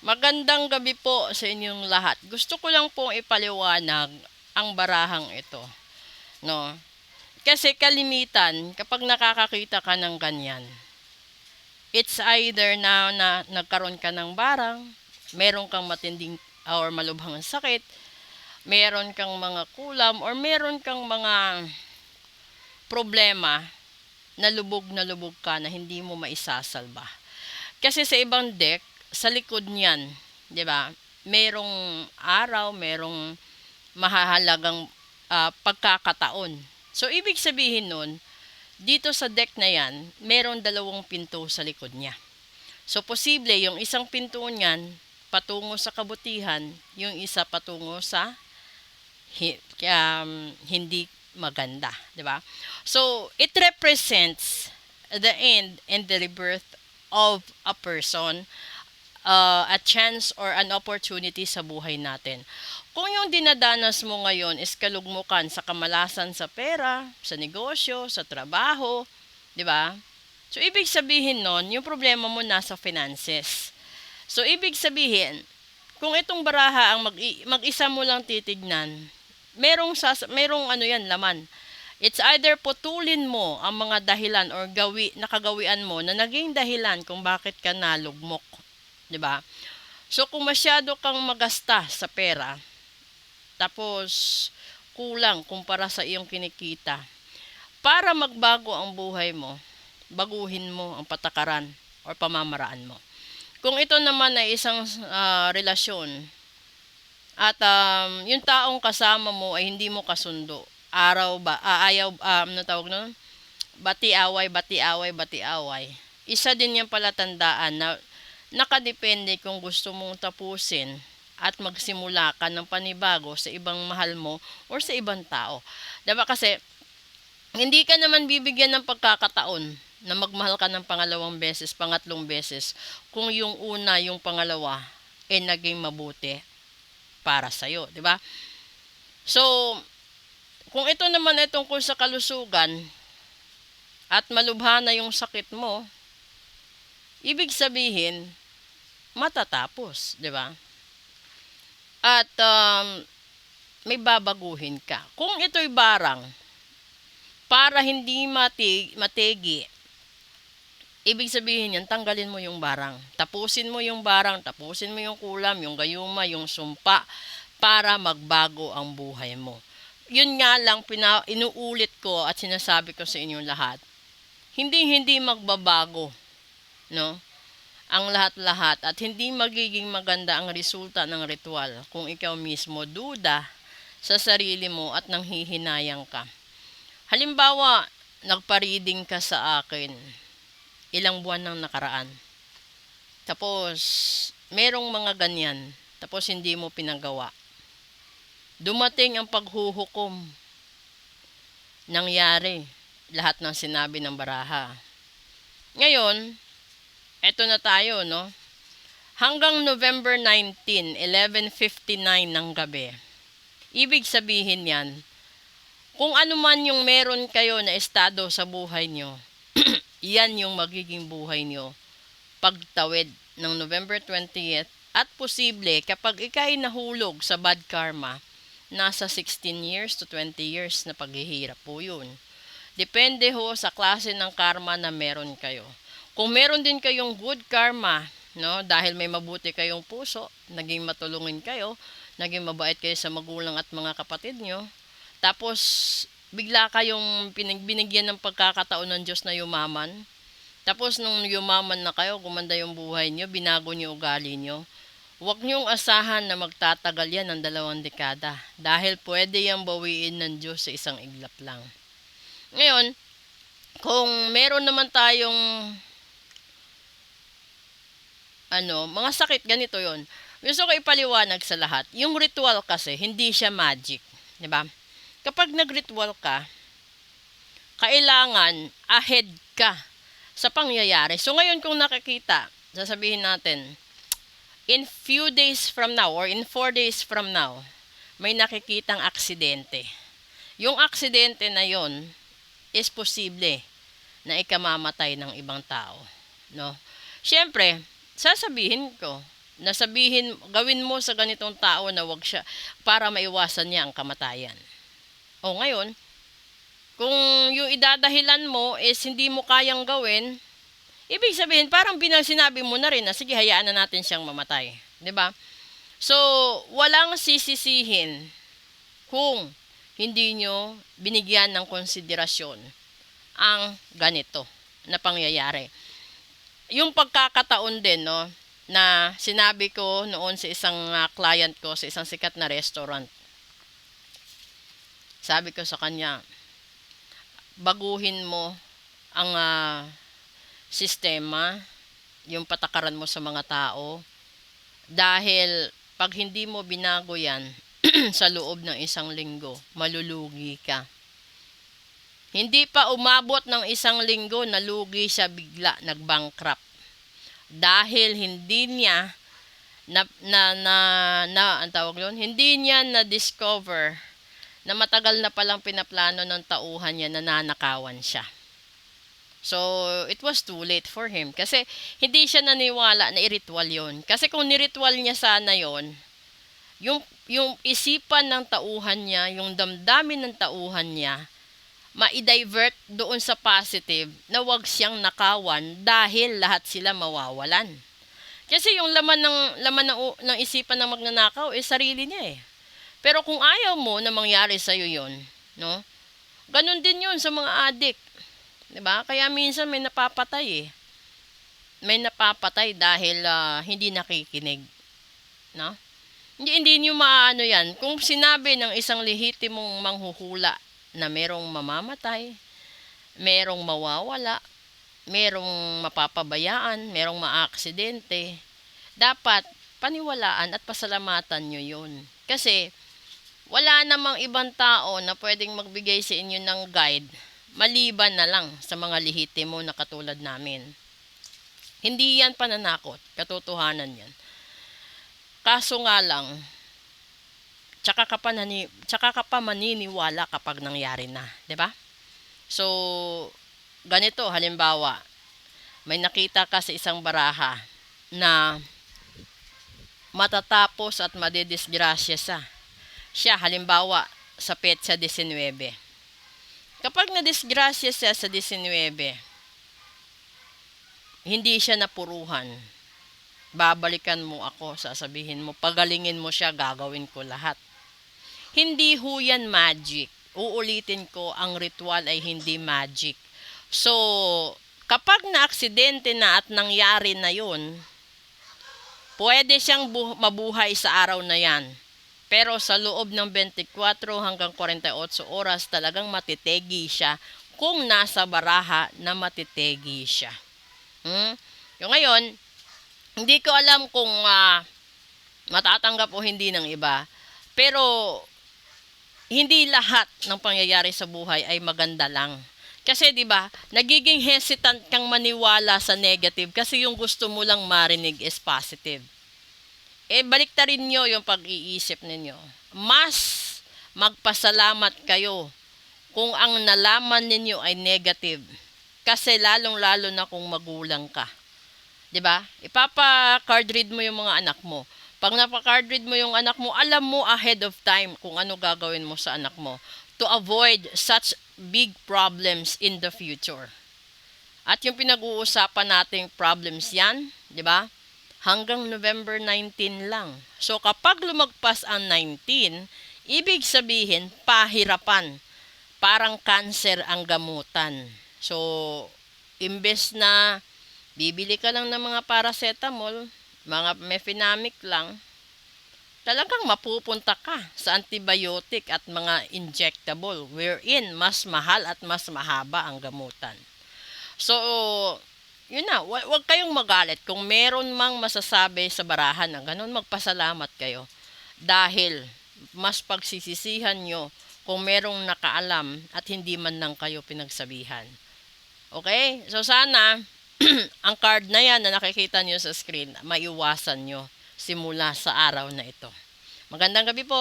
Magandang gabi po sa inyong lahat. Gusto ko lang pong ipaliwanag ang barahang ito, no? Kasi kalimitan, kapag nakakakita ka ng ganyan, it's either na nagkaroon ka ng barang, meron kang matinding or malubhang sakit, meron kang mga kulam, or meron kang mga problema na lubog ka na hindi mo maisasalba. Kasi sa ibang deck, sa likod niyan, 'di ba? Merong araw, merong mahahalagang pagkakataon. So ibig sabihin nun, dito sa deck na 'yan, merong dalawang pinto sa likod niya. So posible yung isang pinto niyan patungo sa kabutihan, yung isa patungo sa hindi maganda, 'di ba? So it represents the end and the rebirth of a person, a chance or an opportunity sa buhay natin. Kung yung dinadanas mo ngayon is kalugmukan sa kamalasan sa pera, sa negosyo, sa trabaho, 'di ba? So ibig sabihin nun, yung problema mo nasa finances. So ibig sabihin, kung itong baraha ang mag-isa mo lang titignan, merong ano yan laman. It's either putulin mo ang mga dahilan or nakagawian mo na naging dahilan kung bakit ka nalugmok, 'di ba? So kung masyado kang magasta sa pera, tapos kulang kumpara sa iyong kinikita, para magbago ang buhay mo, baguhin mo ang patakaran or pamamaraan mo. Kung ito naman ay isang relasyon at yung taong kasama mo ay hindi mo kasundo, ayaw, ano tawag nun? Bati-away, bati-away, bati-away. Isa din yung palatandaan na nakadepende kung gusto mong tapusin at magsimula ka ng panibago sa ibang mahal mo or sa ibang tao. Diba kasi, hindi ka naman bibigyan ng pagkakataon na magmahal ka ng pangalawang beses, pangatlong beses, kung yung una, yung pangalawa, naging mabuti para sa'yo, di ba? So, kung ito naman ay tungkol sa kalusugan at malubha na yung sakit mo, ibig sabihin, matatapos, di ba? At may babaguhin ka. Kung ito'y barang, para hindi mategi, ibig sabihin yan, tanggalin mo yung barang. Tapusin mo yung barang, tapusin mo yung kulam, yung gayuma, yung sumpa, para magbago ang buhay mo. Yun nga lang, inuulit ko at sinasabi ko sa inyong lahat. Hindi magbabago, no? Ang lahat-lahat at hindi magiging maganda ang resulta ng ritual kung ikaw mismo duda sa sarili mo at nanghihinayang ka. Halimbawa, nagpa-reading ka sa akin ilang buwan nang nakaraan. Tapos, merong mga ganyan. Tapos, hindi mo pinagawa. Dumating ang paghuhukom. Nangyari. Lahat ng sinabi ng baraha. Ngayon, eto na tayo, no? Hanggang November 19, 11:59 ng gabi. Ibig sabihin yan, kung ano man yung meron kayo na estado sa buhay nyo, yan yung magiging buhay nyo pagtawid ng November 20th at posible kapag ikay nahulog sa bad karma, nasa 16 years to 20 years na paghihirap po yun. Depende ho sa klase ng karma na meron kayo. Kung meron din kayong good karma, no, dahil may mabuti kayong puso, naging matulungin kayo, naging mabait kayo sa magulang at mga kapatid nyo, tapos bigla kayong binigyan ng pagkakataon ng Diyos na yumaman. Tapos nung yumaman na kayo, gumanda yung buhay nyo, binago nyo ugali nyo, huwag nyong asahan na magtatagal yan ng 2 dekada. Dahil pwede yung bawiin ng Diyos sa isang iglap lang. Ngayon, kung meron naman tayong mga sakit, ganito yon. Gusto ko ipaliwanag sa lahat. Yung ritual kasi, hindi siya magic. Diba? Kapag nag-ritual ka, kailangan ahead ka sa pangyayari. So ngayon kung nakikita, sasabihin natin, in few days from now or in 4 days from now, may nakikitang aksidente. Yung aksidente na yon is posible na ikamamatay ng ibang tao. No? Siyempre, sasabihin ko, Nasabihin, gawin mo sa ganitong tao na wag siya para maiwasan niya ang kamatayan. O ngayon, kung yung idadahilan mo is hindi mo kayang gawin, ibig sabihin parang sinabi mo na rin na sige, hayaan na natin siyang mamatay, 'di ba? So, walang sisisihin kung hindi nyo binigyan ng konsiderasyon ang ganito na pangyayari. Yung pagkakataon din, no, na sinabi ko noon sa isang client ko sa isang sikat na restaurant. Sabi ko sa kanya, baguhin mo ang sistema, yung patakaran mo sa mga tao, dahil pag hindi mo binago yan sa loob ng isang linggo, malulugi ka. Hindi pa umabot ng isang linggo, nalugi siya bigla, nag-bankrupt. Dahil hindi niya ang tawag doon, hindi niya na-discover na matagal na palang pinaplano ng tauhan niya na nanakawan siya. So, it was too late for him. Kasi hindi siya naniwala na iritual yon. Kasi kung niritual niya sana yon, yung isipan ng tauhan niya, yung damdamin ng tauhan niya, ma-divert doon sa positive na wag siyang nakawan dahil lahat sila mawawalan. Kasi yung laman ng isipan ng magnanakaw sarili niya eh. Pero kung ayaw mo na mangyari sa iyo yon, no? Ganun din 'yun sa mga addict. 'Di ba? Kaya minsan may napapatay eh. May napapatay dahil hindi nakikinig, no? Hindi niyo maano 'yan. Kung sinabi ng isang lehitimong manghuhula na merong mamamatay, merong mawawala, merong mapapabayaan, merong maaksidente, dapat paniwalaan at pasalamatan nyo yun. Kasi wala namang ibang tao na pwedeng magbigay sa inyo ng guide maliban na lang sa mga lehitimo na katulad namin. Hindi yan pananakot, katotohanan yan. Kaso nga lang, tsaka ka pa maniniwala kapag nangyari na, 'di ba? So, ganito halimbawa, may nakita ka sa isang baraha na matatapos at madidisgrasya siya halimbawa sa petsa 19. Kapag nadisgrasya siya sa 19, hindi siya napuruhan. Babalikan mo ako, sasabihin mo, pagalingin mo siya, gagawin ko lahat. Hindi ho yan magic. Uulitin ko, ang ritual ay hindi magic. So, kapag na-aksidente na at nangyari na yun, pwede siyang mabuhay sa araw na yan. Pero sa loob ng 24 hanggang 48 oras talagang matitegi siya kung nasa baraha na matitegi siya. Yung ngayon, hindi ko alam kung matatanggap o hindi ng iba. Pero hindi lahat ng pangyayari sa buhay ay maganda lang. Kasi 'di ba, nagiging hesitant kang maniwala sa negative kasi yung gusto mo lang marinig is positive. Baliktarin niyo yung pag-iisip ninyo. Mas magpasalamat kayo kung ang nalaman ninyo ay negative. Kasi lalong-lalo na kung magulang ka. 'Di ba? Ipapa-card read mo yung mga anak mo. Pag napa-card read mo yung anak mo, alam mo ahead of time kung ano gagawin mo sa anak mo to avoid such big problems in the future. At yung pinag-uusapan nating problems yan, di ba? Hanggang November 19 lang. So kapag lumagpas ang 19, ibig sabihin pahirapan. Parang cancer ang gamutan. So, imbes na bibili ka lang ng mga paracetamol, mga mefenamic lang, talagang mapupunta ka sa antibiotic at mga injectable wherein mas mahal at mas mahaba ang gamutan. So, yun na, wag kayong magalit. Kung meron mang masasabi sa barahan na ganun, magpasalamat kayo. Dahil mas pagsisisihan nyo kung merong nakaalam at hindi man lang kayo pinagsabihan. Okay? So, sana ang card na yan na nakikita nyo sa screen, maiwasan nyo simula sa araw na ito. Magandang gabi po!